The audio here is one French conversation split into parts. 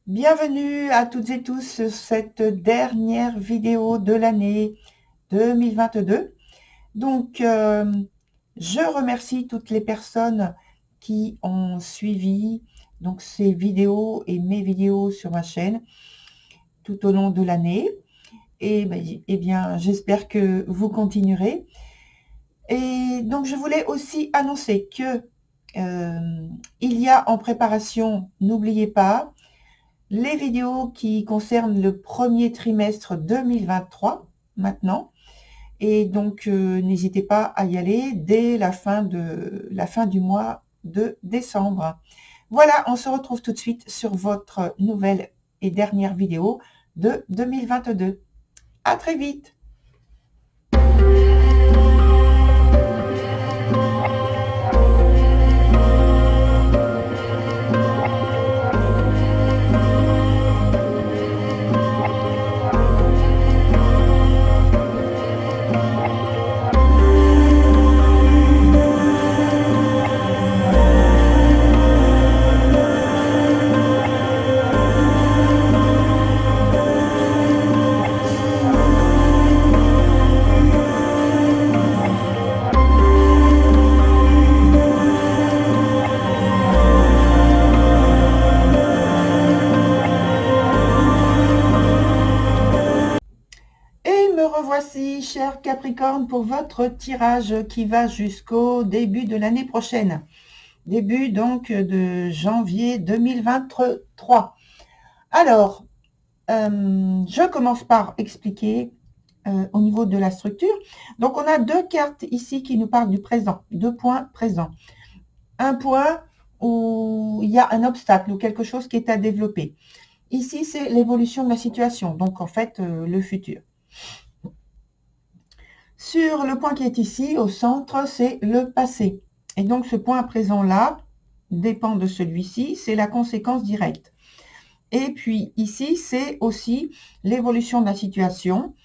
Bienvenue à toutes et tous sur cette dernière vidéo de l'année 2022. Donc, je remercie toutes les personnes qui ont suivi donc ces vidéos et mes vidéos sur ma chaîne tout au long de l'année. Eh bien, j'espère que vous continuerez. Et donc, je voulais aussi annoncer que il y a en préparation, n'oubliez pas, les vidéos qui concernent le premier trimestre 2023 maintenant. Et donc, n'hésitez pas à y aller dès la fin du mois de décembre. Voilà, on se retrouve tout de suite sur votre nouvelle et dernière vidéo de 2022. À très vite! Et me revoici, cher Capricorne, pour votre tirage qui va jusqu'au début de l'année prochaine. Début donc de janvier 2023. Alors, je commence par expliquer au niveau de la structure. Donc, on a deux cartes ici qui nous parlent du présent, deux points présents. Un point où il y a un obstacle ou quelque chose qui est à développer. Ici, c'est l'évolution de la situation, donc en fait, le futur. Sur le point qui est ici, au centre, c'est le passé. Et donc, ce point présent-là dépend de celui-ci, c'est la conséquence directe. Et puis, ici, c'est aussi l'évolution de la situation,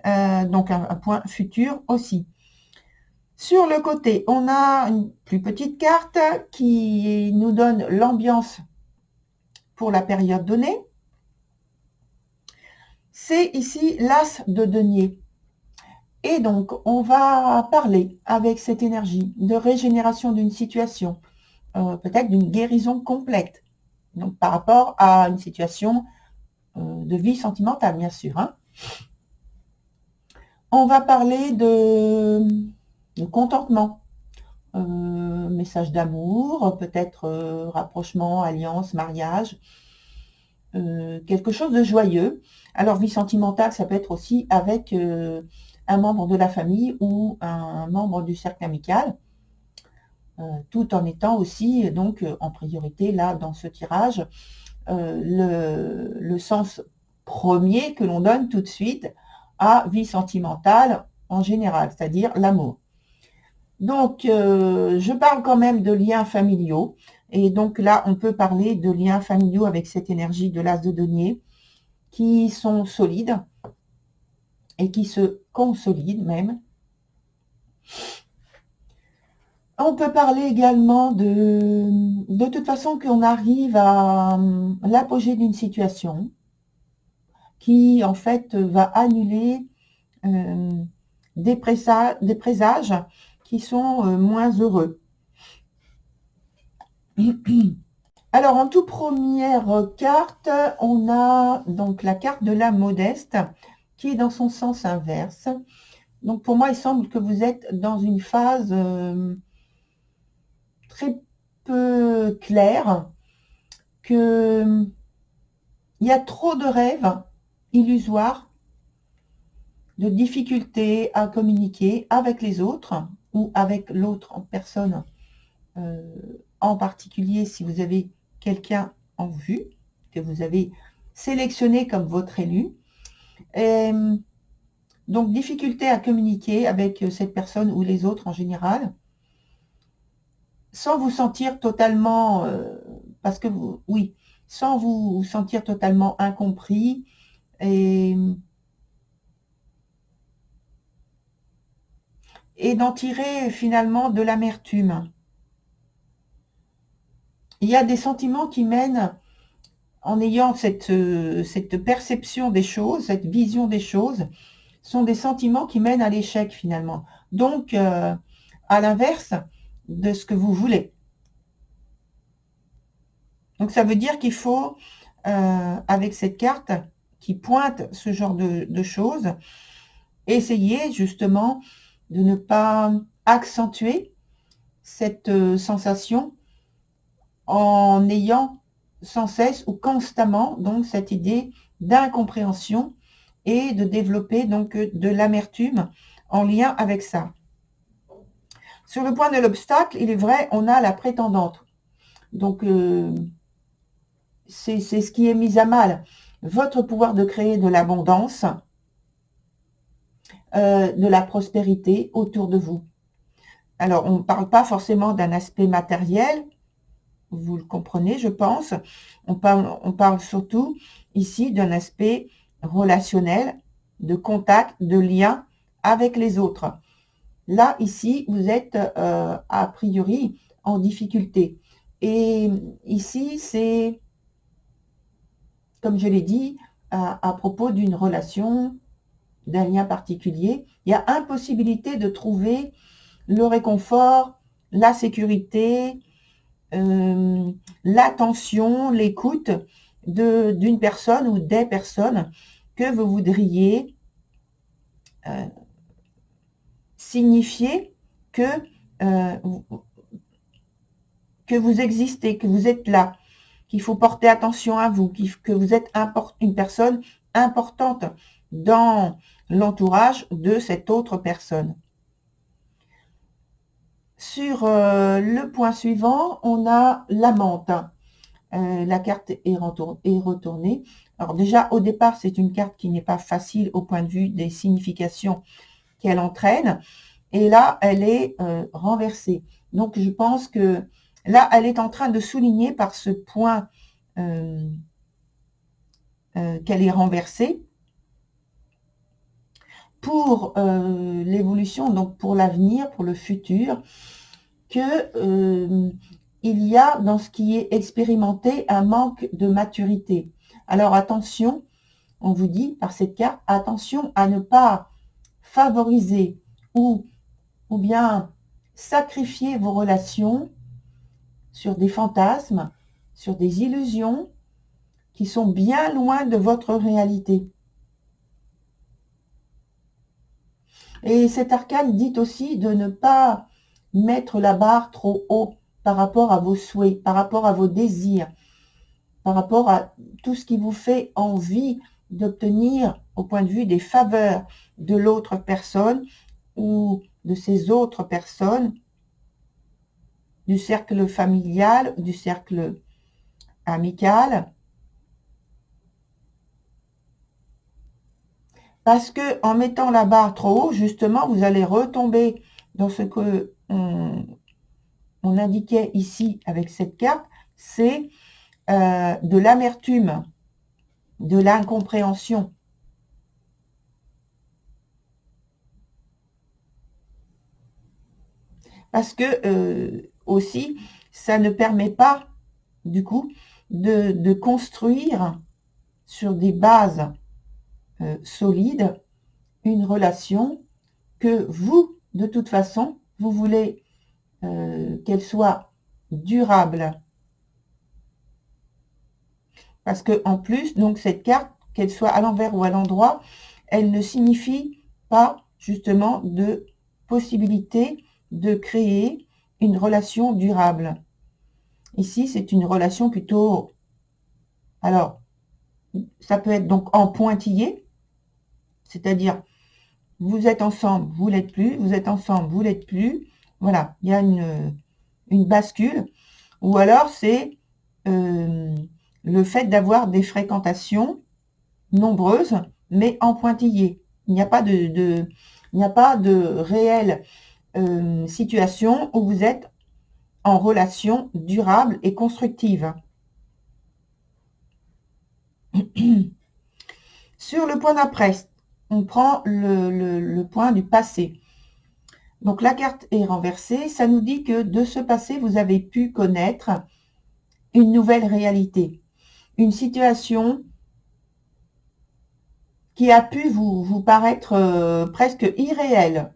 donc un point futur aussi. Sur le côté, on a une plus petite carte qui nous donne l'ambiance pour la période donnée. C'est ici l'as de denier. Et donc, on va parler avec cette énergie de régénération d'une situation, peut-être d'une guérison complète, donc par rapport à une situation de vie sentimentale, bien sûr. Hein. On va parler de contentement, message d'amour, peut-être rapprochement, alliance, mariage, quelque chose de joyeux. Alors, vie sentimentale, ça peut être aussi avec un membre de la famille ou un membre du cercle amical, tout en étant aussi donc en priorité là dans ce tirage le sens premier que l'on donne tout de suite à vie sentimentale en général, c'est-à-dire l'amour. Donc, je parle quand même de liens familiaux. Et donc là, on peut parler de liens familiaux avec cette énergie de l'as de denier qui sont solides et qui se consolident même. On peut parler également de toute façon qu'on arrive à l'apogée d'une situation qui, en fait, va annuler des présages qui sont moins heureux. Alors, en toute première carte, on a donc la carte de la modeste qui est dans son sens inverse. Donc, pour moi, il semble que vous êtes dans une phase très peu claire, qu'il y a trop de rêves illusoires, de difficultés à communiquer avec les autres ou avec l'autre en personne, en particulier si vous avez quelqu'un en vue, que vous avez sélectionné comme votre élu. Et, donc, difficulté à communiquer avec cette personne ou les autres en général, sans vous sentir totalement, parce que oui, sans vous sentir totalement incompris et d'en tirer finalement de l'amertume. Il y a des sentiments qui mènent en ayant cette perception des choses, cette vision des choses, sont des sentiments qui mènent à l'échec finalement. Donc, à l'inverse de ce que vous voulez. Donc, ça veut dire qu'il faut, avec cette carte qui pointe ce genre de choses, essayer justement de ne pas accentuer cette sensation en ayant sans cesse ou constamment donc cette idée d'incompréhension et de développer donc de l'amertume en lien avec ça. Sur le point de l'obstacle, il est vrai, on a la prétendante. Donc, c'est ce qui est mis à mal. Votre pouvoir de créer de l'abondance, de la prospérité autour de vous. Alors, on ne parle pas forcément d'un aspect matériel, vous le comprenez, je pense. On parle surtout ici d'un aspect relationnel, de contact, de lien avec les autres. Là, ici, vous êtes a priori en difficulté. Et ici, c'est, comme je l'ai dit, à propos d'une relation, d'un lien particulier, il y a impossibilité de trouver le réconfort, la sécurité, l'attention, l'écoute d'une personne ou des personnes que vous voudriez signifier que vous existez, que vous êtes là, qu'il faut porter attention à vous, que vous êtes une personne importante dans l'entourage de cette autre personne. Sur le point suivant, on a la menthe. La carte est retournée. Alors déjà, au départ, c'est une carte qui n'est pas facile au point de vue des significations qu'elle entraîne. Et là, elle est renversée. Donc, je pense que là, elle est en train de souligner par ce point qu'elle est renversée pour l'évolution, donc pour l'avenir, pour le futur, que il y a dans ce qui est expérimenté un manque de maturité. Alors attention, on vous dit par cette carte, attention à ne pas favoriser ou bien sacrifier vos relations sur des fantasmes, sur des illusions qui sont bien loin de votre réalité. Et cet arcane dit aussi de ne pas mettre la barre trop haut par rapport à vos souhaits, par rapport à vos désirs, par rapport à tout ce qui vous fait envie d'obtenir au point de vue des faveurs de l'autre personne ou de ces autres personnes, du cercle familial, du cercle amical. Parce que en mettant la barre trop haut, justement, vous allez retomber dans ce que on indiquait ici avec cette carte, c'est de l'amertume, de l'incompréhension. Parce que aussi, ça ne permet pas, du coup, de construire sur des bases solides une relation que vous, de toute façon, vous voulez qu'elle soit durable. Parce que en plus, donc cette carte, qu'elle soit à l'envers ou à l'endroit, elle ne signifie pas justement de possibilité de créer une relation durable. Ici, c'est une relation plutôt... Alors, ça peut être donc en pointillé, c'est-à-dire vous êtes ensemble, vous l'êtes plus, vous êtes ensemble, vous l'êtes plus. Voilà, il y a une bascule. Ou alors, c'est le fait d'avoir des fréquentations nombreuses, mais en pointillé. Il n'y a pas il n'y a pas de réelle situation où vous êtes en relation durable et constructive. Sur le point d'après, on prend le point du passé. Donc la carte est renversée, ça nous dit que de ce passé, vous avez pu connaître une nouvelle réalité. une situation qui a pu vous paraître presque irréelle,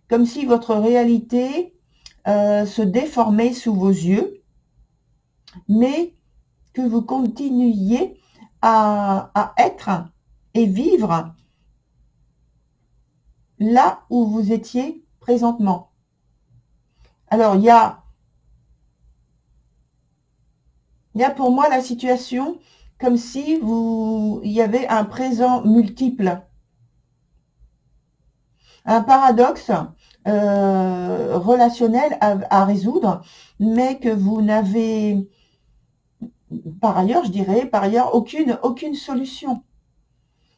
comme si votre réalité se déformait sous vos yeux, mais que vous continuiez à être et vivre là où vous étiez présentement. Alors, il y a pour moi la situation comme si il y avait un présent multiple, un paradoxe relationnel à résoudre, mais que vous n'avez, par ailleurs, je dirais, par ailleurs, aucune solution.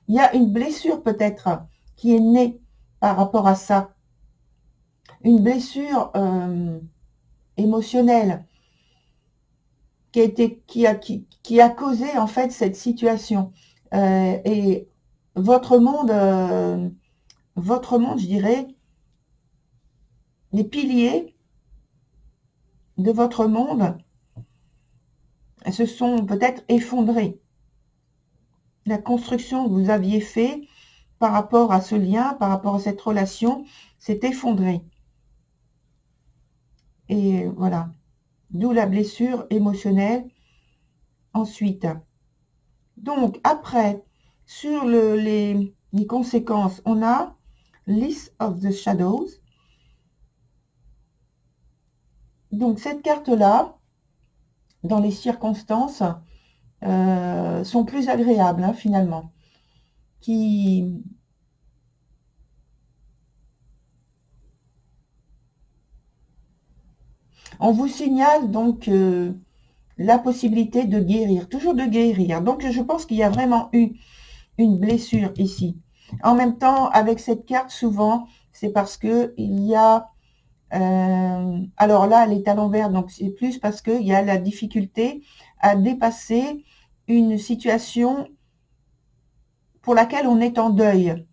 Il y a une blessure peut-être qui est née par rapport à ça, une blessure émotionnelle qui a causé en fait cette situation. Et votre monde, je dirais, les piliers de votre monde se sont peut-être effondrés. La construction que vous aviez faite par rapport à ce lien, par rapport à cette relation, s'est effondrée. Et voilà. D'où la blessure émotionnelle ensuite. Donc, après, sur les conséquences, on a List of the Shadows. Donc, cette carte-là, dans les circonstances, sont plus agréables, hein, finalement. On vous signale donc la possibilité de guérir, toujours de guérir. Donc, je pense qu'il y a vraiment eu une blessure ici. En même temps, avec cette carte, souvent, c'est parce que il y a... alors là, elle est à l'envers, donc c'est plus parce qu'il y a la difficulté à dépasser une situation pour laquelle on est en deuil.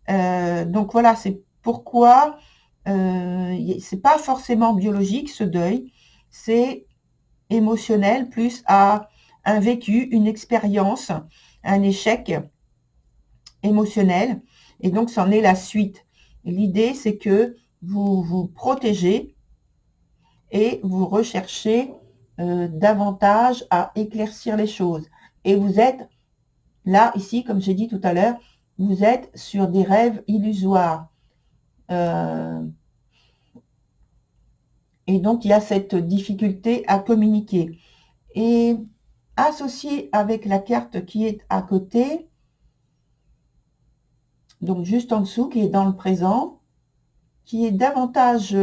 Donc voilà, c'est pourquoi c'est pas forcément biologique ce deuil, c'est émotionnel plus à un vécu, une expérience, un échec émotionnel, et donc c'en est la suite. L'idée, c'est que vous vous protégez et vous recherchez davantage à éclaircir les choses. Et vous êtes là, ici, comme j'ai dit tout à l'heure, vous êtes sur des rêves illusoires. Et donc, il y a cette difficulté à communiquer. Et associé avec la carte qui est à côté, donc juste en dessous, qui est dans le présent, qui est davantage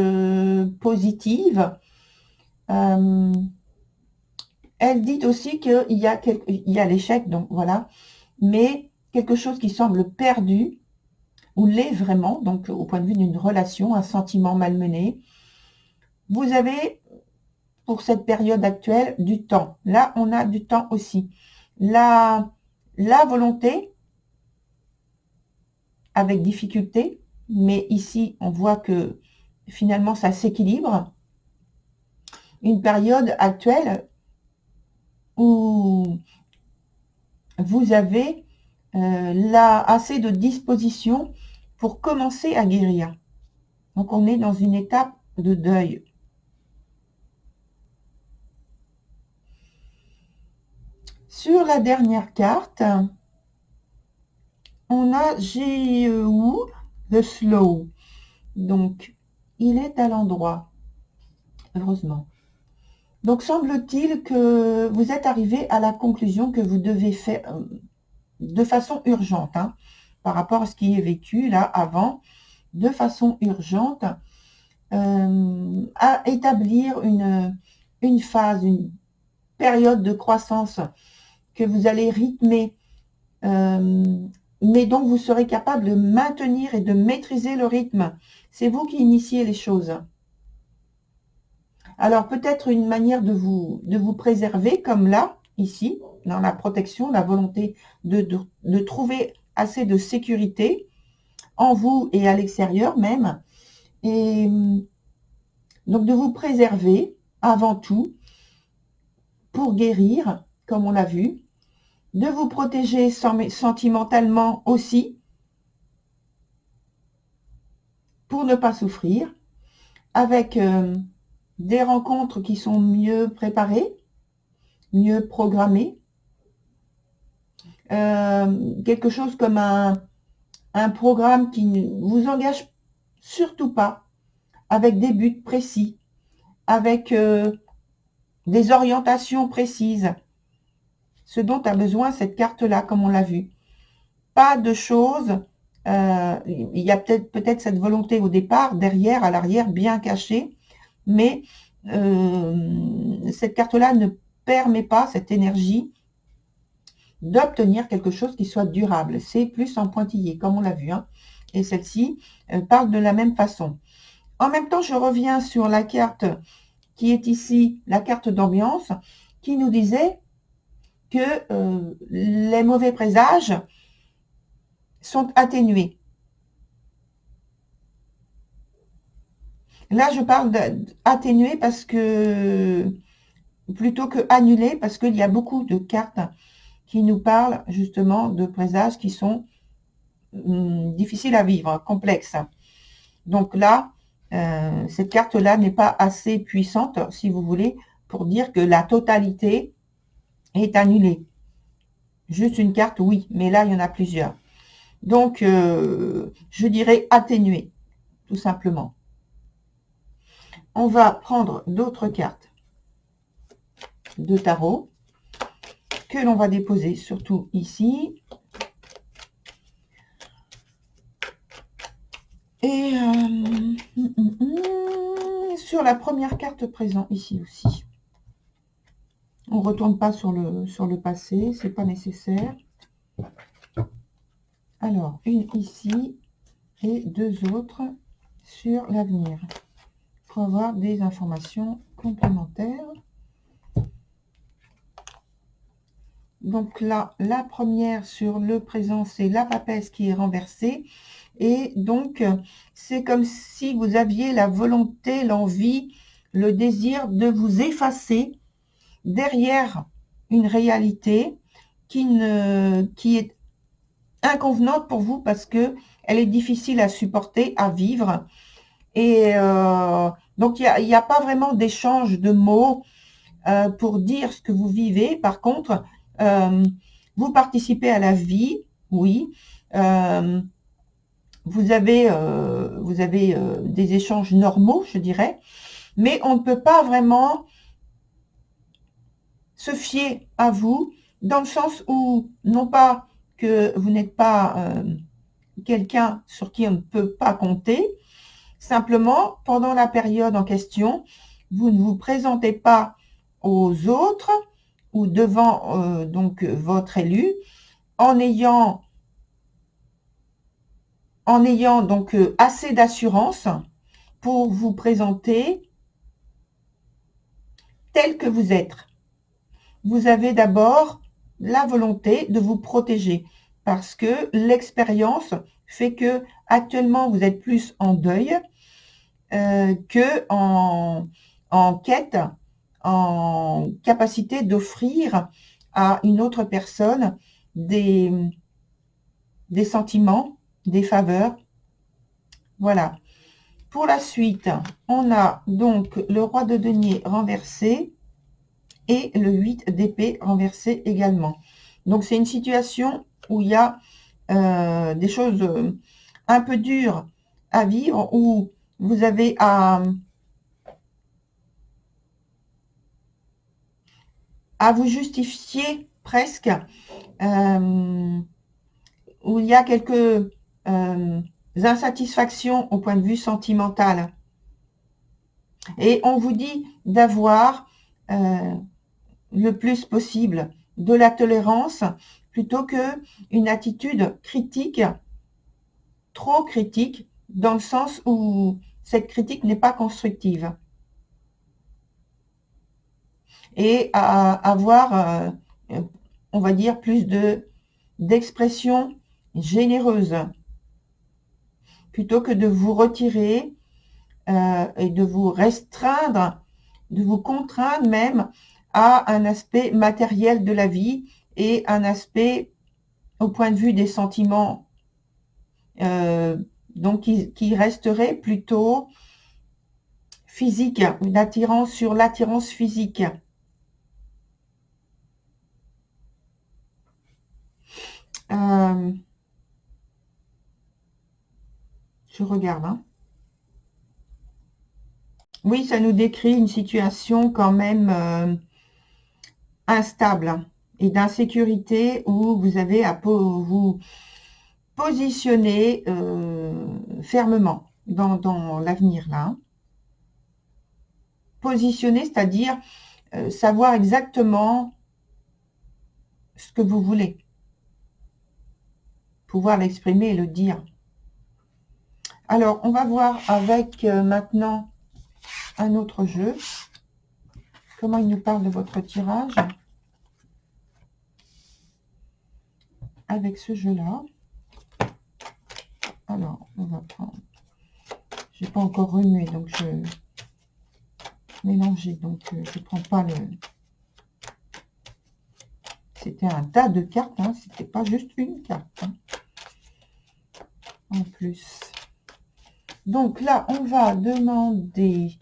positive, elle dit aussi qu'il y a l'échec, donc voilà, mais quelque chose qui semble perdu, ou l'est vraiment, donc au point de vue d'une relation, un sentiment malmené. Vous avez, pour cette période actuelle, du temps. Là, on a du temps aussi. La volonté, avec difficulté, mais ici, on voit que finalement, ça s'équilibre. Une période actuelle où vous avez là assez de disposition pour commencer à guérir. Donc, on est dans une étape de deuil. Sur la dernière carte, on a Jéhu, the slow. Donc, il est à l'endroit, heureusement. Donc, semble-t-il que vous êtes arrivé à la conclusion que vous devez faire de façon urgente, hein, par rapport à ce qui est vécu là avant, de façon urgente, à établir une phase, une période de croissance que vous allez rythmer, mais dont vous serez capable de maintenir et de maîtriser le rythme. C'est vous qui initiez les choses. Alors peut-être une manière de vous préserver, comme là, ici, dans la protection, la volonté de trouver assez de sécurité en vous et à l'extérieur même, et donc de vous préserver avant tout pour guérir, comme on l'a vu, de vous protéger sentimentalement aussi, pour ne pas souffrir, avec des rencontres qui sont mieux préparées, mieux programmées, quelque chose comme un programme qui ne vous engage surtout pas, avec des buts précis, avec des orientations précises, ce dont a besoin cette carte-là, comme on l'a vu. Pas de choses, il y a peut-être cette volonté au départ, derrière, à l'arrière, bien cachée, mais cette carte-là ne permet pas, cette énergie, d'obtenir quelque chose qui soit durable. C'est plus en pointillé, comme on l'a vu, hein. Et celle-ci parle de la même façon. En même temps, je reviens sur la carte qui est ici, la carte d'ambiance, qui nous disait que les mauvais présages sont atténués. Là, je parle d'atténuer parce que, plutôt que annuler, parce qu'il y a beaucoup de cartes qui nous parlent justement de présages qui sont difficiles à vivre, complexes. Donc là, cette carte-là n'est pas assez puissante, si vous voulez, pour dire que la totalité est annulée. Juste une carte, oui, mais là, il y en a plusieurs. Donc, je dirais atténuer, tout simplement. On va prendre d'autres cartes de tarot que l'on va déposer, surtout ici. Et sur la première carte présent, ici aussi. On ne retourne pas sur le passé, c'est pas nécessaire. Alors, une ici et deux autres sur l'avenir, pour avoir des informations complémentaires. Donc là, la première sur le présent, c'est la papesse qui est renversée. Et donc, c'est comme si vous aviez la volonté, l'envie, le désir de vous effacer derrière une réalité qui est inconvenante pour vous parce que elle est difficile à supporter, à vivre. Et donc, il n'y a pas vraiment d'échange de mots pour dire ce que vous vivez. Par contre, vous participez à la vie, oui. Vous avez des échanges normaux, je dirais, mais on ne peut pas vraiment se fier à vous, dans le sens où, non pas que vous n'êtes pas quelqu'un sur qui on ne peut pas compter, simplement, pendant la période en question, vous ne vous présentez pas aux autres ou devant donc votre élu en ayant donc assez d'assurance pour vous présenter tel que vous êtes. Vous avez d'abord la volonté de vous protéger parce que l'expérience fait que actuellement vous êtes plus en deuil que en quête, en capacité d'offrir à une autre personne des sentiments, des faveurs. Voilà. Pour la suite, on a donc le roi de denier renversé et le 8 d'épée renversé également. Donc, c'est une situation où il y a des choses un peu dures à vivre, où vous avez à vous justifier presque, où il y a quelques insatisfactions au point de vue sentimental. Et on vous dit d'avoir le plus possible de la tolérance plutôt que une attitude critique, trop critique, dans le sens où cette critique n'est pas constructive. Et à avoir, on va dire, plus d'expression généreuse, plutôt que de vous retirer et de vous restreindre, de vous contraindre même à un aspect matériel de la vie et un aspect au point de vue des sentiments, donc qui resterait plutôt physique, une attirance sur l'attirance physique. Je regarde. Hein. Oui, ça nous décrit une situation quand même instable et d'insécurité où vous avez à vous positionner fermement dans l'avenir là. Positionner, c'est-à-dire savoir exactement ce que vous voulez. Pouvoir l'exprimer et le dire. Alors, on va voir avec maintenant un autre jeu. Comment il nous parle de votre tirage avec ce jeu-là. Alors, on va prendre... Je n'ai pas encore remué, donc je mélanger, donc je ne prends pas le... C'était un tas de cartes, hein, c'était pas juste une carte. Hein. En plus. Donc là, on va demander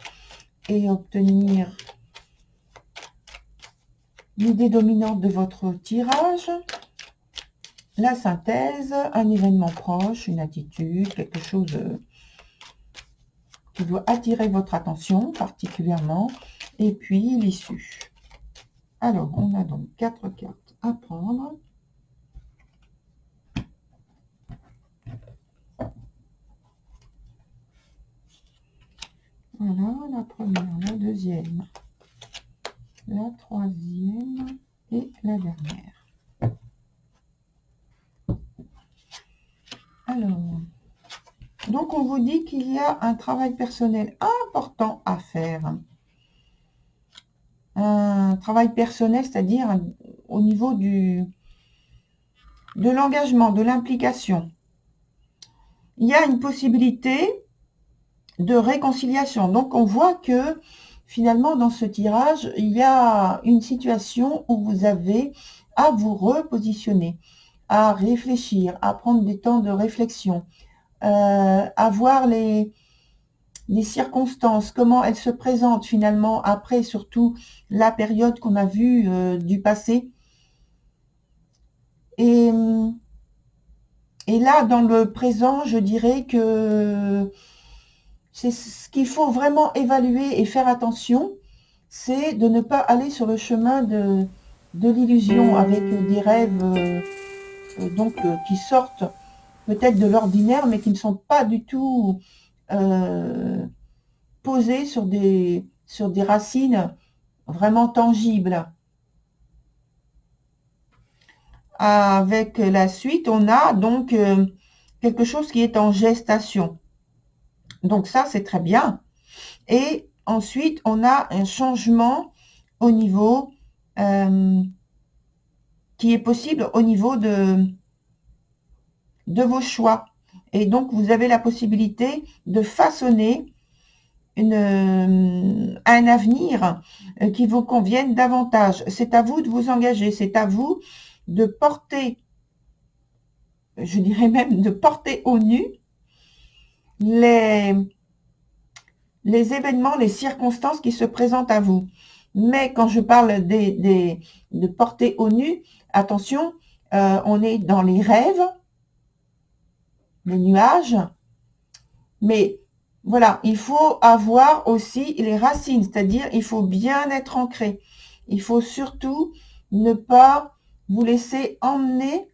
et obtenir l'idée dominante de votre tirage, la synthèse, un événement proche, une attitude, quelque chose qui doit attirer votre attention particulièrement, et puis l'issue. Alors, on a donc 4 cartes à prendre. Voilà, la première, la deuxième, la troisième et la dernière. Alors, donc on vous dit qu'il y a un travail personnel important à faire. Un travail personnel, c'est-à-dire au niveau de l'engagement, de l'implication. Il y a une possibilité de réconciliation. Donc on voit que finalement dans ce tirage, il y a une situation où vous avez à vous repositionner, à réfléchir, à prendre des temps de réflexion, à voir les circonstances, comment elles se présentent finalement après surtout la période qu'on a vue du passé. Et là, dans le présent, je dirais que c'est ce qu'il faut vraiment évaluer et faire attention, c'est de ne pas aller sur le chemin de l'illusion avec des rêves qui sortent peut-être de l'ordinaire, mais qui ne sont pas du tout posés sur des racines vraiment tangibles. Avec la suite, on a donc quelque chose qui est en gestation. Donc ça, c'est très bien. Et ensuite, on a un changement au niveau qui est possible au niveau de vos choix. Et donc, vous avez la possibilité de façonner un avenir qui vous convienne davantage. C'est à vous de vous engager, c'est à vous de porter, je dirais même de porter au nu les événements, les circonstances qui se présentent à vous. Mais quand je parle de porter au nu, attention, on est dans les rêves, les nuages, mais voilà, il faut avoir aussi les racines, c'est-à-dire il faut bien être ancré. Il faut surtout ne pas vous laisser emmener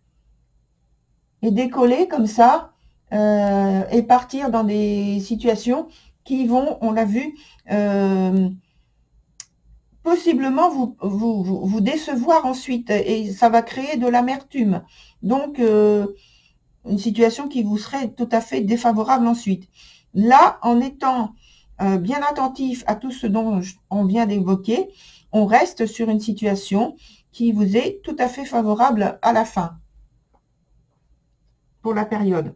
et décoller comme ça et partir dans des situations qui vont, on l'a vu, possiblement vous décevoir ensuite et ça va créer de l'amertume. Donc, une situation qui vous serait tout à fait défavorable ensuite. Là, en étant bien attentif à tout ce dont on vient d'évoquer, on reste sur une situation qui vous est tout à fait favorable à la fin, pour la période.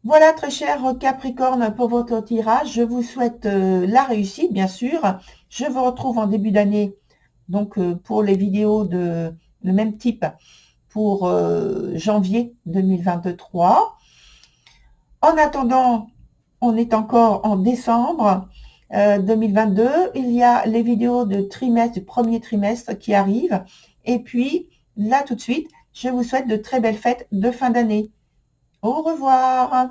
Voilà, très cher Capricorne, pour votre tirage. Je vous souhaite la réussite, bien sûr. Je vous retrouve en début d'année donc pour les vidéos de le même type pour janvier 2023. En attendant, on est encore en décembre 2022. Il y a les vidéos de trimestre, du premier trimestre qui arrivent. Et puis, là, tout de suite, je vous souhaite de très belles fêtes de fin d'année. Au revoir.